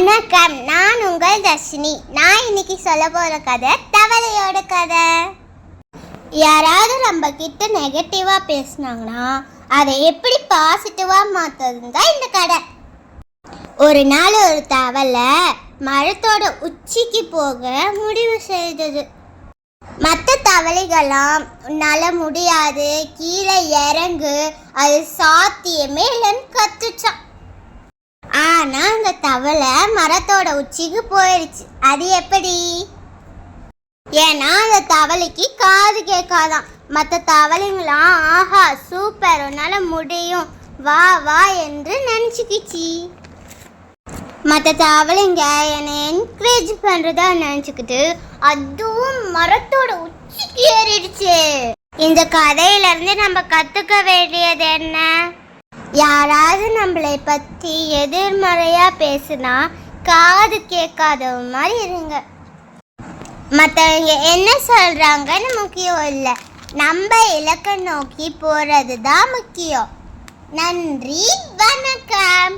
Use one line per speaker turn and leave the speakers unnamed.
வணக்கம், நான் உங்கள் தர்ஷினி. நான் இன்னைக்கு சொல்ல போகிற கதை தவளையோட கதை. யாராவது நம்ம கிட்ட நெகட்டிவாக பேசினாங்கன்னா அதை எப்படி பாசிட்டிவாக மாற்றுறது தான் இந்த கதை. ஒரு நாள் ஒரு தவளை மரத்தோட உச்சிக்கு போக முடிவு செய்தது. மற்ற தவளைகளாம் உன்னால் முடியாது, கீழே இறங்கு, அது சாத்தியமே இல்லைன்னு கத்துச்சான். ஆனா அந்த தவளை மரத்தோட உச்சிக்கு போயிடுச்சு. அது எப்படி? ஏன்னா அந்த தவளைக்கு காது கேட்காதான். மற்ற தவளைங்களாம் ஆஹா சூப்பர், உன்னால முடியும், வா வா என்று நினச்சிக்கிச்சு. மற்ற தவளைங்க என்னை என்கரேஜ் பண்ணுறதா நினச்சிக்கிட்டு அதுவும் மரத்தோட உச்சிக்கு ஏறிடுச்சு. இந்த கதையிலேருந்து நம்ம கற்றுக்க வேண்டியது என்ன? யாராவது நம்மளை பற்றி எதிர்மறையாக பேசுனா காது கேட்காத மாதிரி இருங்க. மற்றவங்க என்ன சொல்கிறாங்கன்னு முக்கியம் இல்லை, நம்ம இலக்கை நோக்கி போகிறது தான் முக்கியம். நன்றி, வணக்கம்.